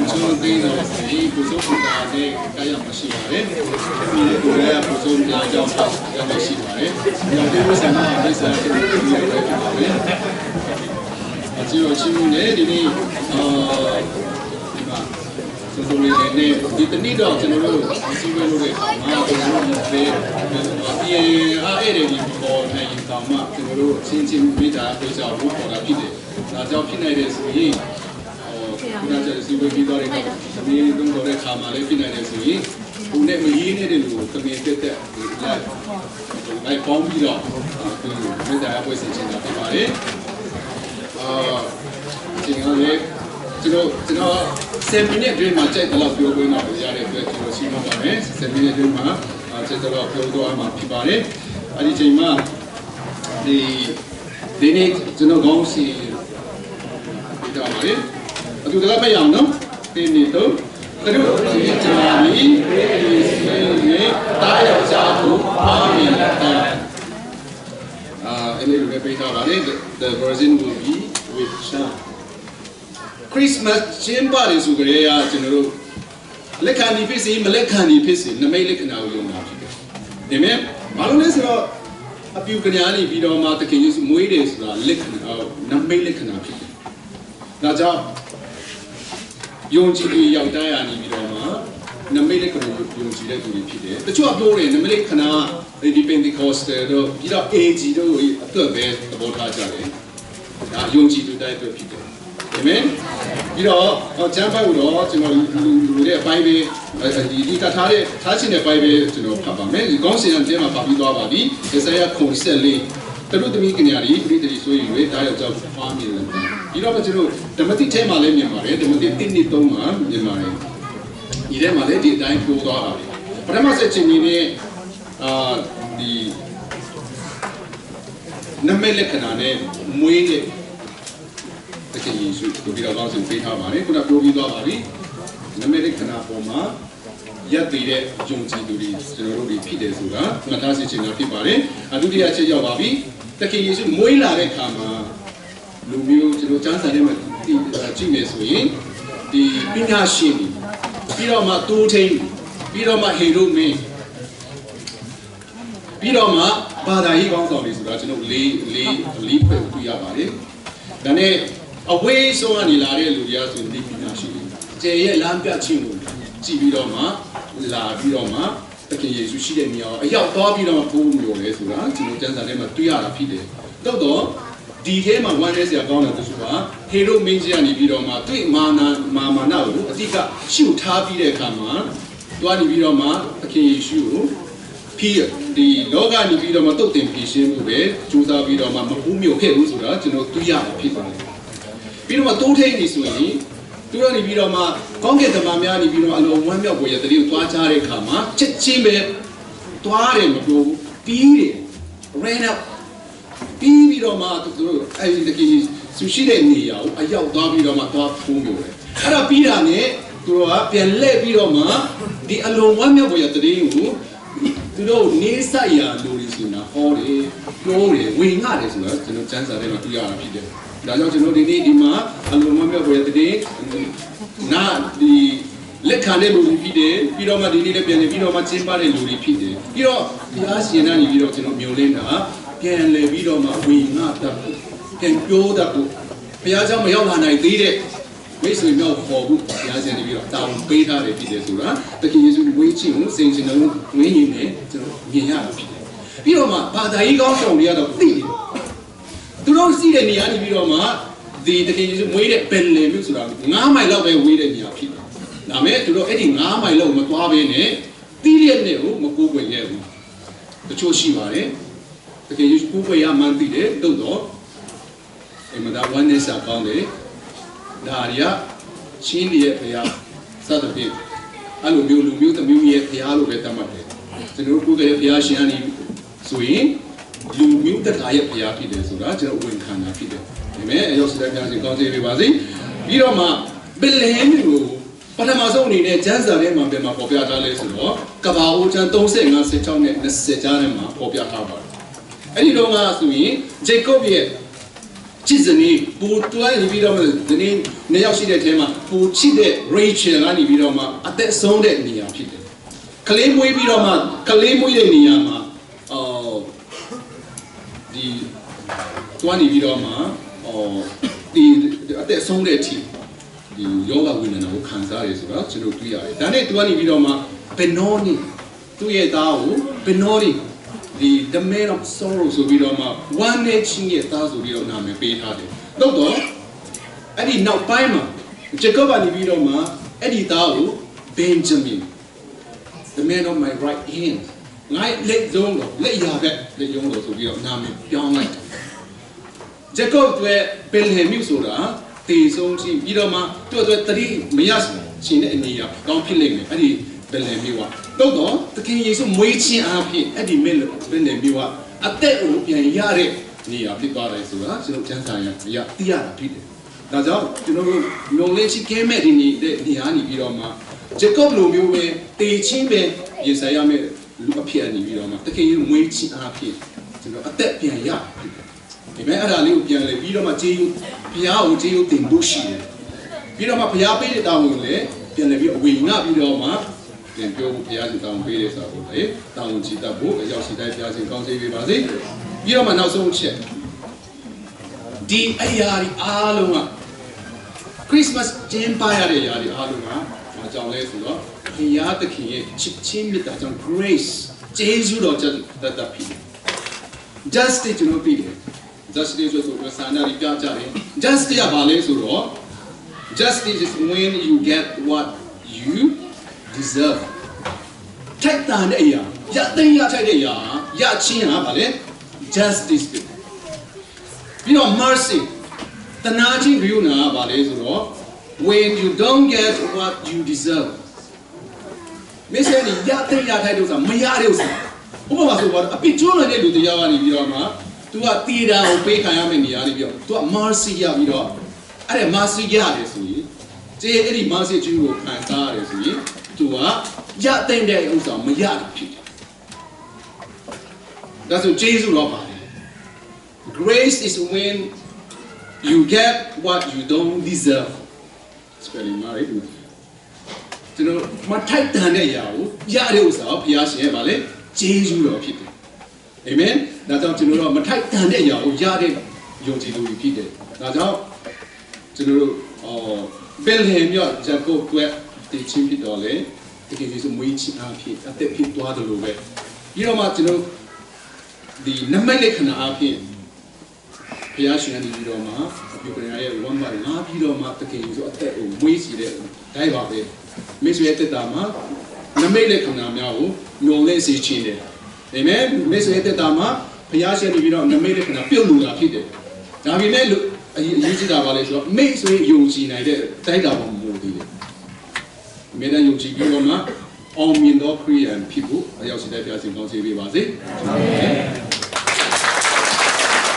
chung tinh rồi thì cuộc sống chúng ta thì cái gì mà xí vào đấy thì cái này cuộc sống chúng ta trong cái mà xí vào đấy giờ thì bây giờ mà bây giờ thì nhiều cái vào đấy chỉ có chim này thì đi chúng tôi này đi tới đi đâu cho nó luôn xin quên luôn mà tôi nói về thì ai để đi bỏ này tao mà cho nó luôn xin bây giờ bây giờ muốn bỏ là pin đấy là cho pin này để xử lý那这是为比较的，咱们中国的卡马来比来的属于，国内每一年的路，这边对对来方便了，对，没大家会申请到对吧？的，这个3年对嘛，在得了标准了，家里对这个希望方面3年对嘛，在得了标准嘛，批发的，你这嘛，你这个公司，比较嘛的。itu dalam yang no ini tu terus jadi ini tayo jatuh kami ini lebih beda lagi the version will be with Christmas jempa di Sukarya cenderung lekhan di pesi melekhan di pesi namai lekhan awal yang nabi demi malu ni sih apiu kenyani video mata kini semua ini sudah lekhan namai lekhan nabi naja用这个要大家呢，比如嘛，那没得可能用这个东西批的，但主要多嘞，那没得可能，那里边的 cost 都比较 A 级都会特别多他家嘞，用这个都在都批的，对没？比如讲白话咯，就讲路的摆呗，你看他现在摆呗，就讲拍拍没，讲现在这嘛拍比多拍比，就是要控制嘞，但是对面个伢哩，对面所以为大家叫方面的。ဒီတော့ကျွန်တော်ဓမ္မတိထဲမှာလည်းမြင်ပါတယ်ဓမ္မတိ1 2 3မှာမြင်ပါတယ်ဒီထဲမှာလည်းဒီအတိုင်းပြောသွားတာပထမဆက်ချင်းကြီးနဲ့ဒီနမိတ်လက္ခဏာနဲ့မွေးတဲ့တကယ်ယေရှုတို့ပြီးတော့ကောင်းစဉ်ပေးထားပါတယ်ခုနပြောပြီးသွားပါပြီနမိတ်လက္ခဏာပေါ်မှာရပ်တည်တဲ့ယုံကြည်သူတွေကျွန်တော်တို့တွေဖြစ်တယ်ဆိုတာမှတ်သားစေချင်တာဖြစ်ပါတယ်ဒုတိယအချက်ရောက်ပါပြီတကယ်ယေရှုမွေးလာတဲ့အခါမှာလူမျိုးကျွန်တော်ကျမ်းစာထဲမှာကြည့်နေဆိုရင်ဒီပညာရှင်ပြီးတော့မှတိုးထိန်ပြီးတော့မှဟေရုမင်းပြီးတော့မှဘာသာရေးကောင်းဆောင်တွေဆိုတာကျွန်တော်လေးဖွဲ့တွေ့ရပါတယ်ဒါနဲ့အဝေးဆုံးကနေလာတဲ့လူတွေဆိုရင်ဒီပညာရှင်တွေကျေရဲ့လမ်းပြခြင်းကိုကြည့်ပြီးတော့မှလာပြီးတော့မှတခင်ယေရှုရှိတဲ့နေရာအရောက်သွားပြီးတော့မှဘုန်းမျိုးလဲဆိုတာကျွန်တော်ကျမ်းစာထဲမှာတွေ့ရတာဖြစ်တယ်တော့ဒီထဲမှာဝမ်းနည်းစရာကောင်းတဲ့သူကဟေရိုမင်းကြီးကနေပြီးတော့မှတွေ့မာနာကိုအတိကရှုထားပြီးတဲ့အခါမှာတွားနေပြီးတော့မှသခင်ယေရှုကိုဒီလောကနေပြီးတော့မှတုတ်တင်ဖြည့်ရှင်းမှုပဲကြိုးစားပြီးတော့မှမပူးမြို့ခဲ့ဘူးဆိုတာကျွန်တော်သိရတာဖြစ်ပါတယ်ပြီးတော့မှတိုးထိန်နေဆိုရင်သူကနေပြီးတော့မှကောင်းကင်သမားများနေပြီးတော့အလုံးဝမ်းမြောက်ပွဲရတဲ့ကိုတွားချတဲ့အခါမှာချက်ချင်းပဲတွားတယ်မပြောဘူးပြီးတယ် ran up ပြီးတော့မှသူတို့အဲဒီတကယ်ဆူရှိတဲ့နေရာကိုအရောက်သွားပြီးတော့မှသွားဖုံးမျိုးတယ်အဲ့ဒါပြီးတာနဲ့သူတို့ကပြန်လှည့်ပြီးတော့မှဒီအလုံးဝမ်းမြောက်ပွဲရတဲ့ကိုသူတို့နေဆိုင်ရာလူတွေဆိုတာဟောတယ်ပြောတယ်ဝင်ငှတယ်ဆိုတာကျွန်တော်စမ်းစာထဲမှာတွေ့ရတာဖြစ်တယ်ဒါကြောင့်ကျွန်တော်ဒီနေ့ဒီမှာအလုံးဝမ်းမြောက်ပွဲရတဲ့နာဒီလက်ခံတဲ့လူတွေဖြစ်တယ်ပြီးတော့မှဒီနေ့လည်းပြန်နေပြီးတော့မှကျင်းပတဲ့လူတွေဖြစ်တယ်ပြီးတော့တရားရှင်နာနေပြီးတော့ကျွန်တော်မျိုးလင်းတာပြန်လေပြီးတော့မှဝေငှတတ်ဖို့ပြန်ပြောတတ်ဖို့ဘုရားเจ้าမရောက်လာနိုင်သေးတဲ့မိတ်ဆွေမျိုးပေါ်ဖို့ဘုရားရှင်နေပြီးတော့တာဝန်ပေးထားတယ်ဖြစ်တယ်ဆိုတာတခင်ယေရှုဝေးချင်းကိုစိန်စင်လုံးဝင်းရင်နဲ့ကျွန်တော်မြင်ရတာဖြစ်တယ်ပြီးတော့မှဘာသာရေးကောင်းဆောင်တွေကတော့သိတယ်သူတို့စီးတဲ့နေရာနေပြီးတော့မှဒီတခင်ယေရှုဝေးတဲ့ပင်လယ်မြို့ဆိုတာ9မိုင်လောက်ပဲဝေးတဲ့နေရာဖြစ်တယ်ဒါမဲ့သူတို့အဲ့ဒီ9မိုင်လောက်မသွားဘဲနဲ့တီးတဲ့နဲ့ကိုမကိုးကွယ်ခဲ့ဘူးတချို့ရှိပါတယ်တကယ်ယူကိုယ်ရမှန်းသိတယ်တော့အမှန်တရားဝန်နေစားကောင်းတယ်ဒါရီကချင်းရဲ့ဖရာစသဖြင့်အဲ့လိုမျိုးလူမျိုးတစ်မျိုးရဲ့ဖရာလို့ပဲသတ်မှတ်တယ်ကျွန်တော်တို့ကိုယ်ရဲ့ဖရာရှင်အနေဆိုရင်လူမျိုးတစ်ခါရဲ့ဖရာဖြစ်တယ်ဆိုတာကျွန်တော်ဝန်ခံတာဖြစ်တယ်ဒါပေမဲ့အရောက်စတဲ့ဖရာရှင်ကောင်းစေပြပါစေပြီးတော့မှဘယ်လဲမျိုးပထမဆုံးအနေနဲ့ကျမ်းစာထဲမှာပြန်မှာပေါ်ပြထားလဲဆိုတော့ကဘာအိုကျမ်း35 16နဲ့20ကျမ်းထဲမှာပေါ်ပြထားပါတယ်အဲ့ဒီတော့ကဆိုရင်ဂျေကုပ်ရဲ့即是呢，不断你比到嘛，你要是在天嘛，不记得 Rachel 啊，你比到嘛，啊，得送的你啊，记得。克雷梅比到嘛，克雷梅的你啊嘛，你，端你比到嘛，你啊得送的题，你有个为难我看啥的是吧？只有对啊，但是端你比到嘛，เป็นโน่น对也打我，เป็นโน่นThe man of sorrow ဆိုပြီးတော့မှဝမ်းနဲ့ချင်းရဲ့သားဆိုပြီးတော့နာမည်ပေးထားတယ်။တော့အဲ့ဒီနောက်ပိုင်းမှာဂျေကောဘကနေပြီးတော့မှအဲ့ဒီသားကို Benjamin the man of my right hand ငါလက်ဆုံးတော့လက်ရာဘက်လက်ယုံလို့ဆိုပြီးတော့နာမည်ပြောင်းလိုက်တယ်။ဂျေကောဘရဲ့ဘယ်ဟေမြို့ဆိုတာတေဆုံးချင်းပြီးတော့မှသူ့အတွက်တတိမရချင်းတဲ့အနေအထားကောင်းဖြစ်လိမ့်မယ်။အဲ့ဒီဘယ်လေမြို့ကတော့တခင်ယေရှုမွေးချင်းအားဖြင့်အဲ့ဒီမဲ့ဘယ်လေမြို့ကအသက်ကိုပြန်ရတဲ့နေရာဖြစ်သွားတယ်ဆိုတာကျွန်တော်ကျမ်းစာရသိရတာဖြစ်တယ်။ဒါကြောင့်ကျွန်တော်တို့လုံလေးချစ်ကဲမဲ့ဒီနေတဲ့နေရာနေပြီးတော့မှဂျေကောဘလိုမျိုးပဲတေချင်းပဲယေဆိုင်ရမဲ့လူအဖြစ်အနေပြီးတော့မှတခင်ယေရှုမွေးချင်းအားဖြင့်ကျွန်တော်အသက်ပြန်ရဖြစ်တယ်။ဒီမဲ့အဲ့ဒါလေးကိုပြန်လေပြီးတော့မှဂျေယူဘုရားကိုဂျေယူတင်ဖို့ရှိတယ်။ပြီးတော့မှဘုရားပေးတဲ့တာဝန်ကိုလည်းပြန်လေပြီးအဝေငှပြီးတော့မှပြန်ပြောဖို့ဘုရားရှင်တောင်းပေးတဲ့စာကိုလေတောင်းချီတတ်ဖို့အရောက်ရှိတိုင်းဘုရားရှင်ကောင်းစေပေးပါစေပြီးတော့မှနောက်ဆုံးချက်ဒီအရာဒီအားလုံးကခရစ်စမတ်ကျင်းပရတဲ့အရာဒီအားလုံးကဘာကြောင့်လဲဆိုတော့ဘုရားသခင်ရဲ့ချစ်ချင်းမြတ်တာကြောင့် grace ကျေးဇူးတော်တတ်တာဖြစ်တယ် justice ကျွန်တော်ပြီးတယ် justice ဆိုတော့စာနာပြီးပြကြတယ် justice ကဘာလဲဆိုတော့ justice is when you get what you deserve ထိုက်တန်တဲ့အရာရတဲ့ရထိုက်တဲ့အရာရချင်းဟာဗာလေ justice ပြီးတော့ mercy တနာချင်းပြုနာဗာလေဆိုတော့ when you don't get what you deserve မင်းစနေရတဲ့ရထိုက်တဲ့ဥစ္စာမရတဲ့ဥစ္စာဥပမာဆိုတော့အပြစ်ကျူးလွန်တဲ့လူတရားကနေပြီးတော့မှ तू ကတည်တာကိုပေးခံရမယ့်နေရာနေပြီးတော့ तू က mercy ရပြီးတော့အဲ့ဒါ mercy ရတယ်ဆိုရင်ကျေအဲ့ဒီ mercy ကျူးကိုခံစားရတယ်ဆိုရင်သူကရတဲ့တဲ့ဥစ္စာမရတာဖြစ်တယ်။ဒါဆိုကျေးဇူးတော်ပါတယ် Grace is when you get what you don't deserve. Spelling မှာလေကျွန်တော်မထိုက်တန်တဲ့အရာကိုရတဲ့ဥစ္စာကိုဘုရားရှင်ရဲ့ဗာလေကျေးဇူးတော်ဖြစ်တယ်။ Amen. ဒါကြောင့်ကျွန်တော်တို့မထိုက်တန်တဲ့အရာကိုရတဲ့ယုံကြည်သူတွေဖြစ်တယ်။ဒါကြောင့်ကျွန်တော်တို့ဘယ်လင်မြော့ဂျာကိုကွက်ဒီချင်းဖြစ်တော့လေတကယ်ကြီးဆိုမွေးချအားဖြင့်အသက်ဖြစ်သွားတယ်လို့ပဲပြီးတော့မှကျွန်တော်ဒီနမိတ်လက္ခဏာအားဖြင့်ဘုရားရှင်ကနေပြီးတော့မှအပြုပညာရဲ့ဝမ်းပါငါပြီးတော့မှတကယ်ကြီးဆိုအသက်ကိုမွေးစီတဲ့ဒိုင်ပါပဲမိတ်ဆွေတက်တာမှာနမိတ်လက္ခဏာများကိုညွန်လဲစေခြင်းတယ်အာမင်မိတ်ဆွေတက်တာမှာဘုရားရှင်နေပြီးတော့နမိတ်လက္ခဏာပြုတ်လို့လာဖြစ်တယ်ဒါပေမဲ့အရေးကြီးတာပါလေဆိုတော့မိတ်ဆွေယုံကြည်နိုင်တဲ့တိုက်တာပေါ်မူတည်တယ်။မြေတမ်းယုံကြည်ပြီးတော့မှအောင်မြင်သောခရိယန်ဖြစ်ဖို့အရောက်ရှိတဲ့ဘုရားရှင်ကောင်းချီးပေးပါစေ။